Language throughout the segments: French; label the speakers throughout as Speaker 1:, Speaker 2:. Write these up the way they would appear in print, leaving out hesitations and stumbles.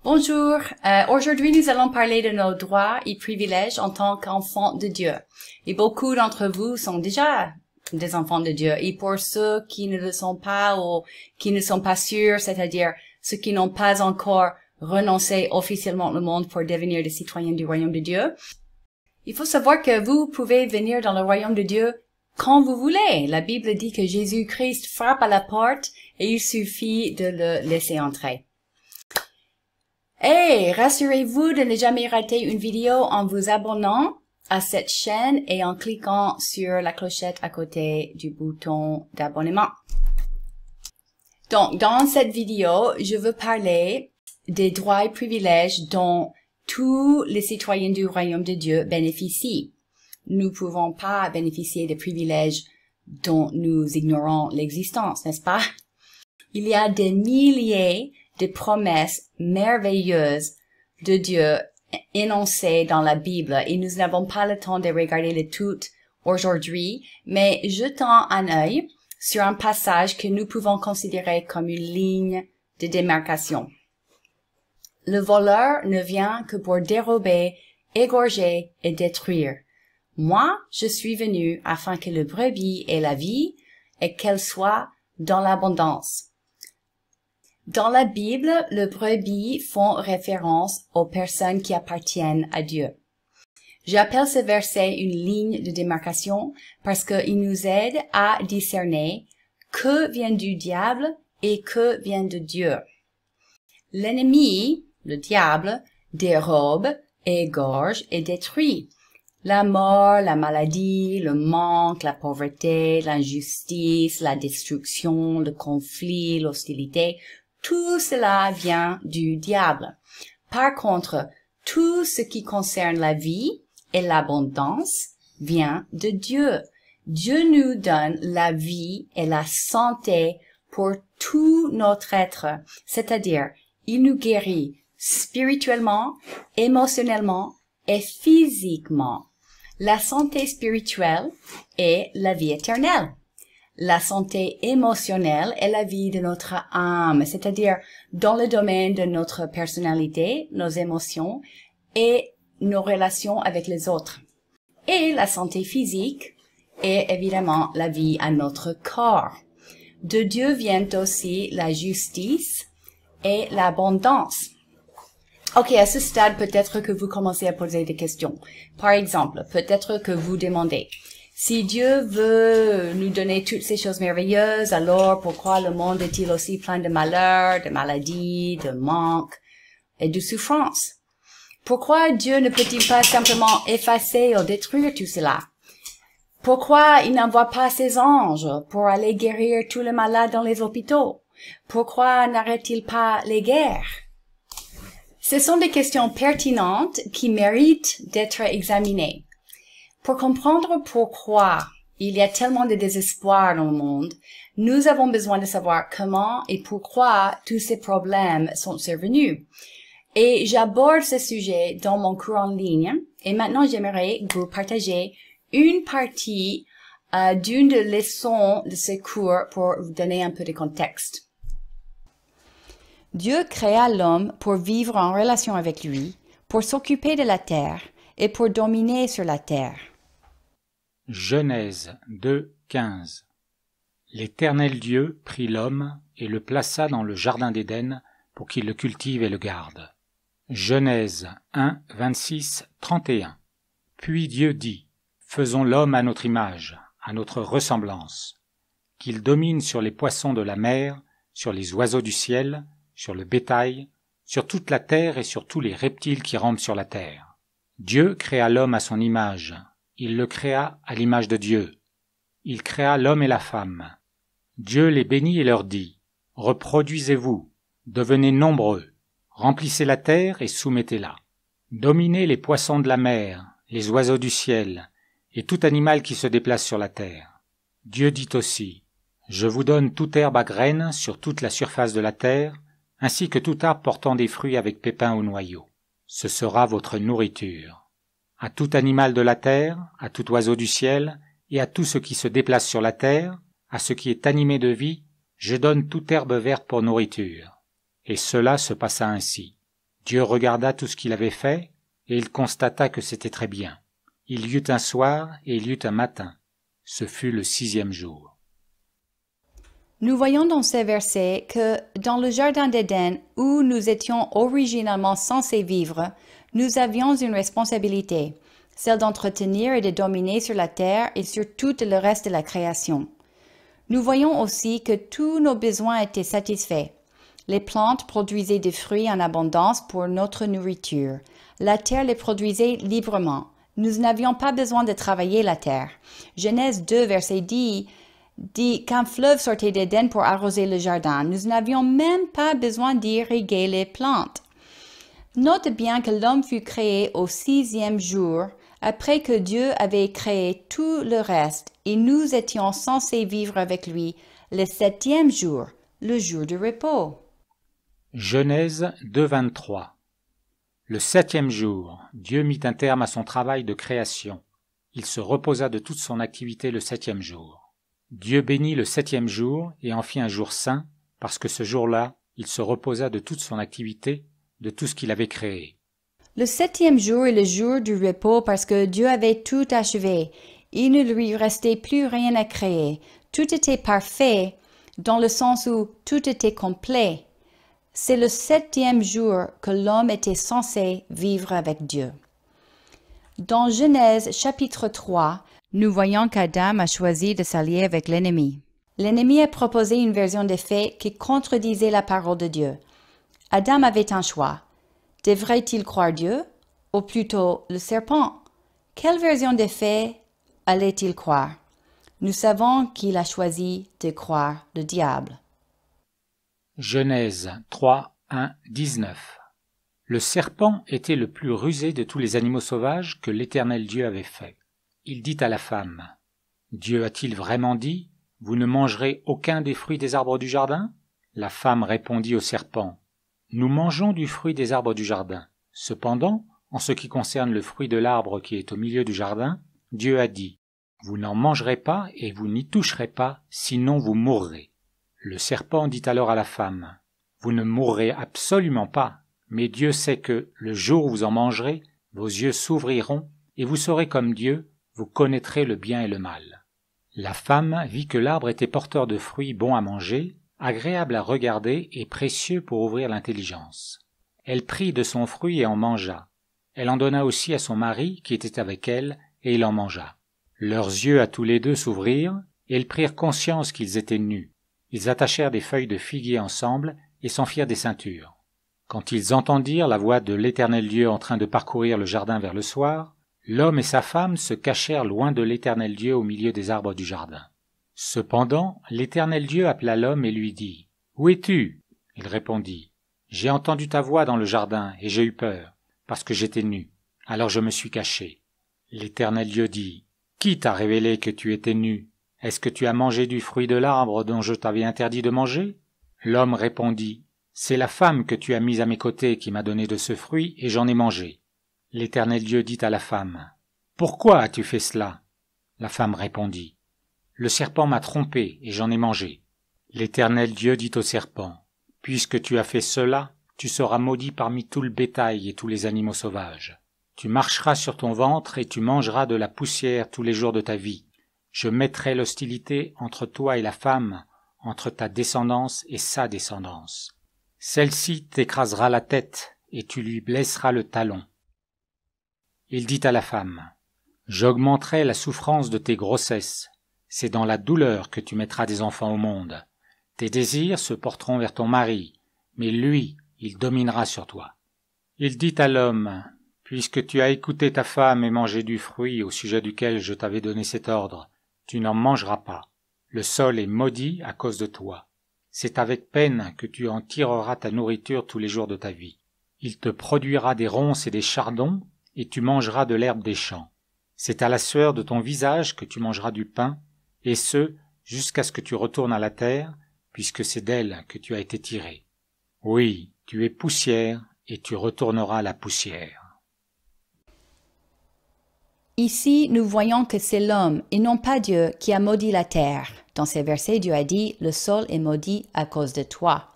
Speaker 1: Bonjour, aujourd'hui nous allons parler de nos droits et privilèges en tant qu'enfants de Dieu. Et beaucoup d'entre vous sont déjà des enfants de Dieu. Et pour ceux qui ne le sont pas ou qui ne sont pas sûrs, c'est-à-dire ceux qui n'ont pas encore renoncé officiellement au monde pour devenir des citoyens du royaume de Dieu, il faut savoir que vous pouvez venir dans le royaume de Dieu quand vous voulez. La Bible dit que Jésus-Christ frappe à la porte et il suffit de le laisser entrer. Et rassurez-vous de ne jamais rater une vidéo en vous abonnant à cette chaîne et en cliquant sur la clochette à côté du bouton d'abonnement. Donc, dans cette vidéo, je veux parler des droits et privilèges dont tous les citoyens du royaume de Dieu bénéficient. Nous ne pouvons pas bénéficier des privilèges dont nous ignorons l'existence, n'est-ce pas? Il y a des milliers de promesses merveilleuses de Dieu énoncées dans la Bible et nous n'avons pas le temps de regarder les toutes aujourd'hui, mais jetons un œil sur un passage que nous pouvons considérer comme une ligne de démarcation. Le voleur ne vient que pour dérober, égorger et détruire. Moi, je suis venu afin que le brebis ait la vie et qu'elle soit dans l'abondance. Dans la Bible, les brebis font référence aux personnes qui appartiennent à Dieu. J'appelle ce verset une ligne de démarcation parce qu'il nous aide à discerner que vient du diable et que vient de Dieu. L'ennemi, le diable, dérobe, égorge et détruit. La mort, la maladie, le manque, la pauvreté, l'injustice, la destruction, le conflit, l'hostilité, tout cela vient du diable. Par contre, tout ce qui concerne la vie et l'abondance vient de Dieu. Dieu nous donne la vie et la santé pour tout notre être, c'est-à-dire, il nous guérit spirituellement, émotionnellement et physiquement. La santé spirituelle est la vie éternelle. La santé émotionnelle est la vie de notre âme, c'est-à-dire dans le domaine de notre personnalité, nos émotions et nos relations avec les autres. Et la santé physique est évidemment la vie à notre corps. De Dieu vient aussi la justice et l'abondance. Ok, à ce stade, peut-être que vous commencez à poser des questions. Par exemple, peut-être que vous demandez, si Dieu veut nous donner toutes ces choses merveilleuses, alors pourquoi le monde est-il aussi plein de malheurs, de maladies, de manques et de souffrances? Pourquoi Dieu ne peut-il pas simplement effacer ou détruire tout cela? Pourquoi il n'envoie pas ses anges pour aller guérir tous les malades dans les hôpitaux? Pourquoi n'arrête-t-il pas les guerres? Ce sont des questions pertinentes qui méritent d'être examinées. Pour comprendre pourquoi il y a tellement de désespoir dans le monde, nous avons besoin de savoir comment et pourquoi tous ces problèmes sont survenus. Et j'aborde ce sujet dans mon cours en ligne. Et maintenant, j'aimerais vous partager une partie d'une des leçons de ce cours pour vous donner un peu de contexte. Dieu créa l'homme pour vivre en relation avec lui, pour s'occuper de la terre et pour dominer sur la terre.
Speaker 2: Genèse 2, 15. L'Éternel Dieu prit l'homme et le plaça dans le jardin d'Éden pour qu'il le cultive et le garde. Genèse 1, 26, 31. Puis Dieu dit, faisons l'homme à notre image, à notre ressemblance, qu'il domine sur les poissons de la mer, sur les oiseaux du ciel, sur le bétail, sur toute la terre et sur tous les reptiles qui rampent sur la terre. Dieu créa l'homme à son image. Il le créa à l'image de Dieu. Il créa l'homme et la femme. Dieu les bénit et leur dit, « Reproduisez-vous, devenez nombreux, remplissez la terre et soumettez-la. Dominez les poissons de la mer, les oiseaux du ciel, et tout animal qui se déplace sur la terre. » Dieu dit aussi, « Je vous donne toute herbe à graines sur toute la surface de la terre, ainsi que tout arbre portant des fruits avec pépins ou noyaux. Ce sera votre nourriture. À tout animal de la terre, à tout oiseau du ciel, et à tout ce qui se déplace sur la terre, à ce qui est animé de vie, je donne toute herbe verte pour nourriture. » Et cela se passa ainsi. Dieu regarda tout ce qu'il avait fait, et il constata que c'était très bien. Il y eut un soir et il y eut un matin. Ce fut le 6e jour.
Speaker 1: Nous voyons dans ces versets que dans le jardin d'Éden où nous étions originalement censés vivre, nous avions une responsabilité, celle d'entretenir et de dominer sur la terre et sur tout le reste de la création. Nous voyons aussi que tous nos besoins étaient satisfaits. Les plantes produisaient des fruits en abondance pour notre nourriture. La terre les produisait librement. Nous n'avions pas besoin de travailler la terre. Genèse 2, verset 10 dit qu'un fleuve sortait d'Éden pour arroser le jardin. Nous n'avions même pas besoin d'irriguer les plantes. Note bien que l'homme fut créé au 6e jour, après que Dieu avait créé tout le reste, et nous étions censés vivre avec lui le 7e jour, le jour du repos.
Speaker 2: Genèse 2, 23. Le 7e jour, Dieu mit un terme à son travail de création. Il se reposa de toute son activité le 7e jour. Dieu bénit le 7e jour et en fit un jour saint, parce que ce jour-là, il se reposa de toute son activité, de tout ce qu'il avait créé.
Speaker 1: Le 7e jour est le jour du repos parce que Dieu avait tout achevé. Il ne lui restait plus rien à créer. Tout était parfait, dans le sens où tout était complet. C'est le 7e jour que l'homme était censé vivre avec Dieu. Dans Genèse chapitre 3, nous voyons qu'Adam a choisi de s'allier avec l'ennemi. L'ennemi a proposé une version des faits qui contredisait la parole de Dieu. Adam avait un choix. Devrait-il croire Dieu, ou plutôt le serpent? Quelle version des faits allait-il croire? Nous savons qu'il a choisi de croire le diable.
Speaker 2: Genèse 3, 1, 19. Le serpent était le plus rusé de tous les animaux sauvages que l'Éternel Dieu avait fait. Il dit à la femme, « Dieu a-t-il vraiment dit, vous ne mangerez aucun des fruits des arbres du jardin ?» La femme répondit au serpent, « Nous mangeons du fruit des arbres du jardin. Cependant, en ce qui concerne le fruit de l'arbre qui est au milieu du jardin, Dieu a dit, « Vous n'en mangerez pas et vous n'y toucherez pas, sinon vous mourrez. » Le serpent dit alors à la femme, « Vous ne mourrez absolument pas, mais Dieu sait que, le jour où vous en mangerez, vos yeux s'ouvriront et vous serez comme Dieu, vous connaîtrez le bien et le mal. » La femme vit que l'arbre était porteur de fruits bons à manger, agréables à regarder et précieux pour ouvrir l'intelligence. Elle prit de son fruit et en mangea. Elle en donna aussi à son mari qui était avec elle, et il en mangea. Leurs yeux à tous les deux s'ouvrirent, et ils prirent conscience qu'ils étaient nus. Ils attachèrent des feuilles de figuier ensemble et s'en firent des ceintures. Quand ils entendirent la voix de l'Éternel Dieu en train de parcourir le jardin vers le soir, l'homme et sa femme se cachèrent loin de l'Éternel Dieu au milieu des arbres du jardin. Cependant, l'Éternel Dieu appela l'homme et lui dit, « Où es-tu » Il répondit, « J'ai entendu ta voix dans le jardin et j'ai eu peur, parce que j'étais nu. Alors je me suis caché. » L'Éternel Dieu dit, « Qui t'a révélé que tu étais nu? Est-ce que tu as mangé du fruit de l'arbre dont je t'avais interdit de manger ?» L'homme répondit, « C'est la femme que tu as mise à mes côtés qui m'a donné de ce fruit et j'en ai mangé. » L'Éternel Dieu dit à la femme, « Pourquoi as-tu fait cela ?» La femme répondit, « Le serpent m'a trompé et j'en ai mangé. » L'Éternel Dieu dit au serpent, « Puisque tu as fait cela, tu seras maudit parmi tout le bétail et tous les animaux sauvages. Tu marcheras sur ton ventre et tu mangeras de la poussière tous les jours de ta vie. Je mettrai l'hostilité entre toi et la femme, entre ta descendance et sa descendance. Celle-ci t'écrasera la tête et tu lui blesseras le talon. » Il dit à la femme, « J'augmenterai la souffrance de tes grossesses. C'est dans la douleur que tu mettras des enfants au monde. Tes désirs se porteront vers ton mari, mais lui, il dominera sur toi. » Il dit à l'homme, « Puisque tu as écouté ta femme et mangé du fruit au sujet duquel je t'avais donné cet ordre, tu n'en mangeras pas. Le sol est maudit à cause de toi. C'est avec peine que tu en tireras ta nourriture tous les jours de ta vie. Il te produira des ronces et des chardons, et tu mangeras de l'herbe des champs. C'est à la sueur de ton visage que tu mangeras du pain, et ce, jusqu'à ce que tu retournes à la terre, puisque c'est d'elle que tu as été tiré. Oui, tu es poussière, et tu retourneras à la poussière.
Speaker 1: Ici, nous voyons que c'est l'homme et non pas Dieu qui a maudit la terre. Dans ces versets, Dieu a dit « Le sol est maudit à cause de toi ».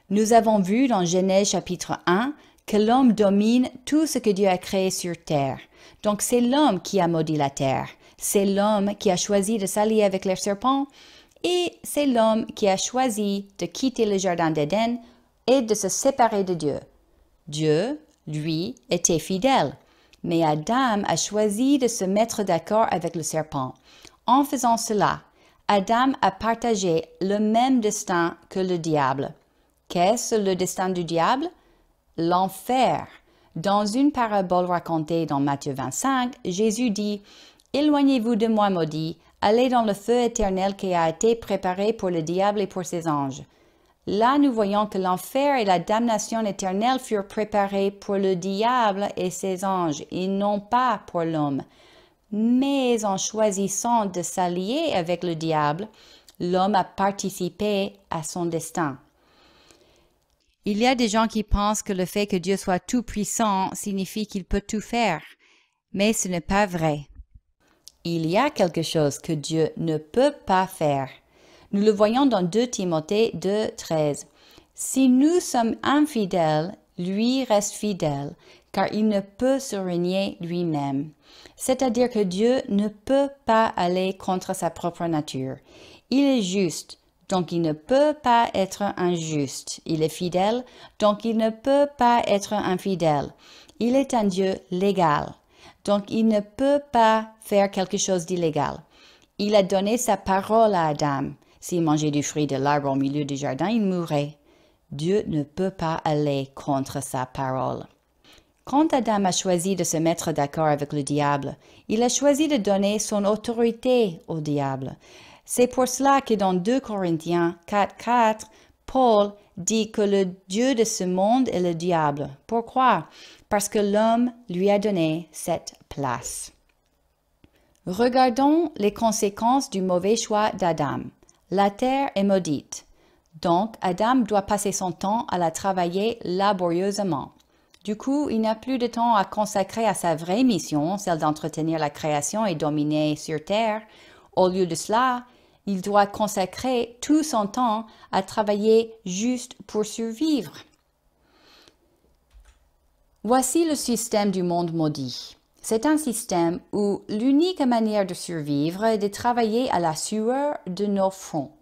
Speaker 1: Nous avons vu dans Genèse chapitre 1 que l'homme domine tout ce que Dieu a créé sur terre. Donc c'est l'homme qui a maudit la terre. C'est l'homme qui a choisi de s'allier avec les serpents et c'est l'homme qui a choisi de quitter le jardin d'Éden et de se séparer de Dieu. Dieu, lui, était fidèle. Mais Adam a choisi de se mettre d'accord avec le serpent. En faisant cela, Adam a partagé le même destin que le diable. Qu'est-ce le destin du diable? L'enfer. Dans une parabole racontée dans Matthieu 25, Jésus dit « Éloignez-vous de moi, maudit, allez dans le feu éternel qui a été préparé pour le diable et pour ses anges. » Là, nous voyons que l'enfer et la damnation éternelle furent préparés pour le diable et ses anges, et non pas pour l'homme. Mais en choisissant de s'allier avec le diable, l'homme a participé à son destin. Il y a des gens qui pensent que le fait que Dieu soit tout-puissant signifie qu'il peut tout faire, mais ce n'est pas vrai. Il y a quelque chose que Dieu ne peut pas faire. Nous le voyons dans 2 Timothée 2:13. Si nous sommes infidèles, lui reste fidèle, car il ne peut se renier lui-même. C'est-à-dire que Dieu ne peut pas aller contre sa propre nature. Il est juste, donc il ne peut pas être injuste. Il est fidèle, donc il ne peut pas être infidèle. Il est un Dieu légal, donc il ne peut pas faire quelque chose d'illégal. Il a donné sa parole à Adam. S'il mangeait du fruit de l'arbre au milieu du jardin, il mourrait. Dieu ne peut pas aller contre sa parole. Quand Adam a choisi de se mettre d'accord avec le diable, il a choisi de donner son autorité au diable. C'est pour cela que dans 2 Corinthiens 4:4, Paul dit que le Dieu de ce monde est le diable. Pourquoi? Parce que l'homme lui a donné cette place. Regardons les conséquences du mauvais choix d'Adam. La terre est maudite. Donc, Adam doit passer son temps à la travailler laborieusement. Du coup, il n'a plus de temps à consacrer à sa vraie mission, celle d'entretenir la création et dominer sur terre. Au lieu de cela, il doit consacrer tout son temps à travailler juste pour survivre. Voici le système du monde maudit. C'est un système où l'unique manière de survivre est de travailler à la sueur de nos fronts.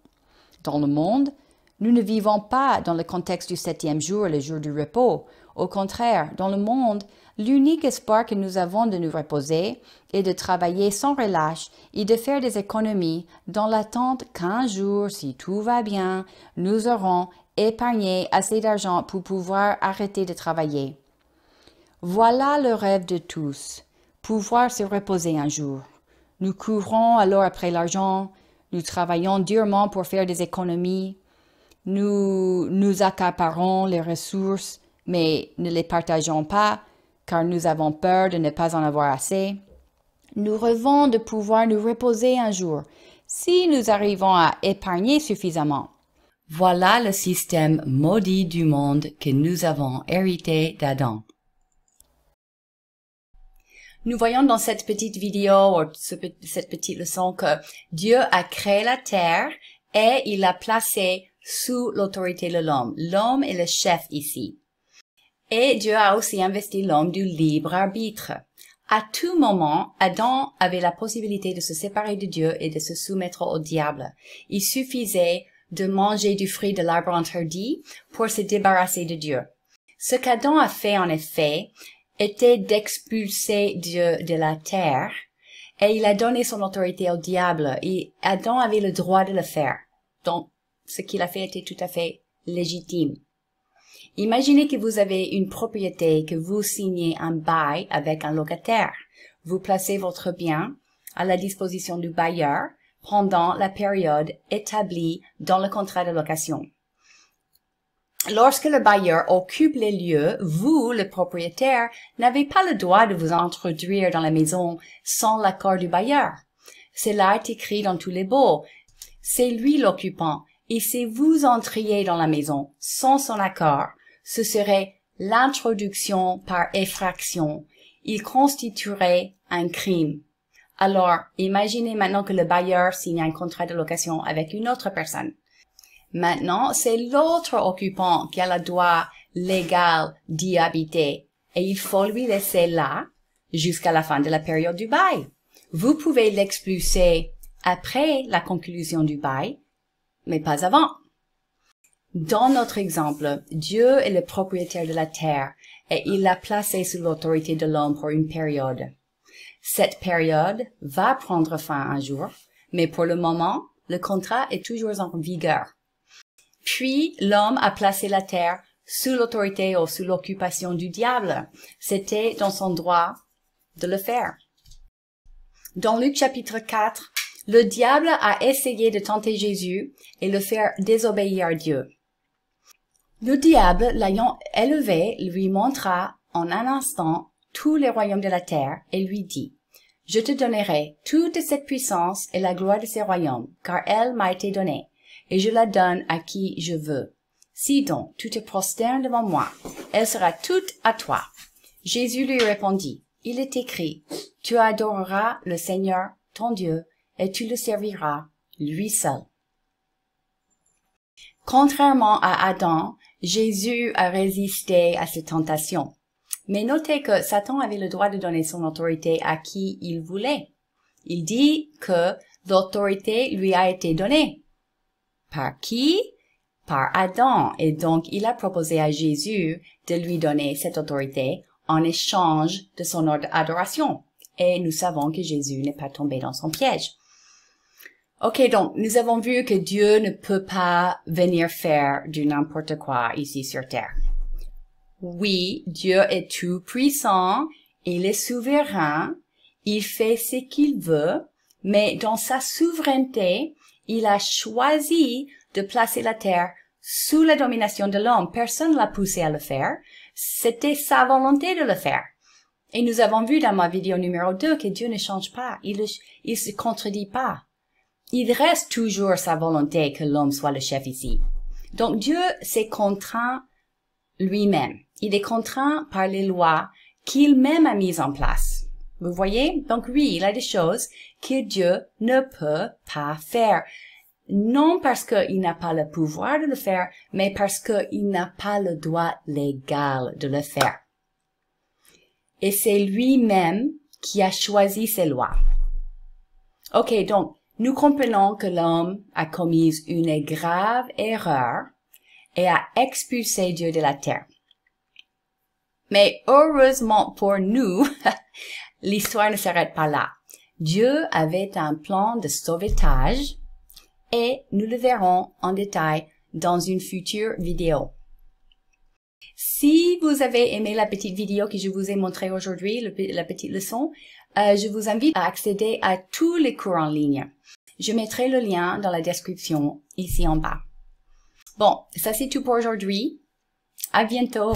Speaker 1: Dans le monde, nous ne vivons pas dans le contexte du 7e jour, le jour du repos. Au contraire, dans le monde, l'unique espoir que nous avons de nous reposer est de travailler sans relâche et de faire des économies dans l'attente qu'un jour, si tout va bien, nous aurons épargné assez d'argent pour pouvoir arrêter de travailler. Voilà le rêve de tous. Pouvoir se reposer un jour. Nous courons alors après l'argent, nous travaillons durement pour faire des économies, nous accaparons les ressources, mais ne les partageons pas, car nous avons peur de ne pas en avoir assez. Nous rêvons de pouvoir nous reposer un jour, si nous arrivons à épargner suffisamment. Voilà le système maudit du monde que nous avons hérité d'Adam. Nous voyons dans cette petite vidéo, ou cette petite leçon, que Dieu a créé la terre et il l'a placée sous l'autorité de l'homme. L'homme est le chef ici. Et Dieu a aussi investi l'homme du libre arbitre. À tout moment, Adam avait la possibilité de se séparer de Dieu et de se soumettre au diable. Il suffisait de manger du fruit de l'arbre interdit pour se débarrasser de Dieu. Ce qu'Adam a fait en effet était d'expulser Dieu de la terre, et il a donné son autorité au diable, et Adam avait le droit de le faire. Donc, ce qu'il a fait était tout à fait légitime. Imaginez que vous avez une propriété, que vous signez un bail avec un locataire. Vous placez votre bien à la disposition du bailleur pendant la période établie dans le contrat de location. Lorsque le bailleur occupe les lieux, vous, le propriétaire, n'avez pas le droit de vous introduire dans la maison sans l'accord du bailleur. Cela est écrit dans tous les baux. C'est lui l'occupant, et si vous entriez dans la maison sans son accord, ce serait l'introduction par effraction. Il constituerait un crime. Alors, imaginez maintenant que le bailleur signe un contrat de location avec une autre personne. Maintenant, c'est l'autre occupant qui a le droit légal d'y habiter et il faut lui laisser là jusqu'à la fin de la période du bail. Vous pouvez l'expulser après la conclusion du bail, mais pas avant. Dans notre exemple, Dieu est le propriétaire de la terre et il l'a placée sous l'autorité de l'homme pour une période. Cette période va prendre fin un jour, mais pour le moment, le contrat est toujours en vigueur. Puis, l'homme a placé la terre sous l'autorité ou sous l'occupation du diable. C'était dans son droit de le faire. Dans Luc chapitre 4, le diable a essayé de tenter Jésus et le faire désobéir à Dieu. Le diable, l'ayant élevé, lui montra en un instant tous les royaumes de la terre et lui dit, « Je te donnerai toute cette puissance et la gloire de ces royaumes, car elle m'a été donnée, et je la donne à qui je veux. Si donc tu te prosternes devant moi, elle sera toute à toi. » Jésus lui répondit, « Il est écrit, tu adoreras le Seigneur, ton Dieu, et tu le serviras, lui seul. » Contrairement à Adam, Jésus a résisté à cette tentation. Mais notez que Satan avait le droit de donner son autorité à qui il voulait. Il dit que l'autorité lui a été donnée. Par qui? Par Adam. Et donc, il a proposé à Jésus de lui donner cette autorité en échange de son adoration. Et nous savons que Jésus n'est pas tombé dans son piège. Ok, donc, nous avons vu que Dieu ne peut pas venir faire du n'importe quoi ici sur terre. Oui, Dieu est tout puissant, il est souverain, il fait ce qu'il veut, mais dans sa souveraineté, il a choisi de placer la terre sous la domination de l'homme. Personne ne l'a poussé à le faire. C'était sa volonté de le faire. Et nous avons vu dans ma vidéo numéro 2 que Dieu ne change pas. Il se contredit pas. Il reste toujours sa volonté que l'homme soit le chef ici. Donc Dieu s'est contraint lui-même. Il est contraint par les lois qu'il même a mises en place. Vous voyez? Donc oui, il y a des choses que Dieu ne peut pas faire. Non parce qu'il n'a pas le pouvoir de le faire, mais parce qu'il n'a pas le droit légal de le faire. Et c'est lui-même qui a choisi ces lois. Ok, donc, nous comprenons que l'homme a commis une grave erreur et a expulsé Dieu de la terre. Mais heureusement pour nous, l'histoire ne s'arrête pas là. Dieu avait un plan de sauvetage et nous le verrons en détail dans une future vidéo. Si vous avez aimé la petite vidéo que je vous ai montrée aujourd'hui, la petite leçon, je vous invite à accéder à tous les cours en ligne. Je mettrai le lien dans la description ici en bas. Bon, ça c'est tout pour aujourd'hui. À bientôt.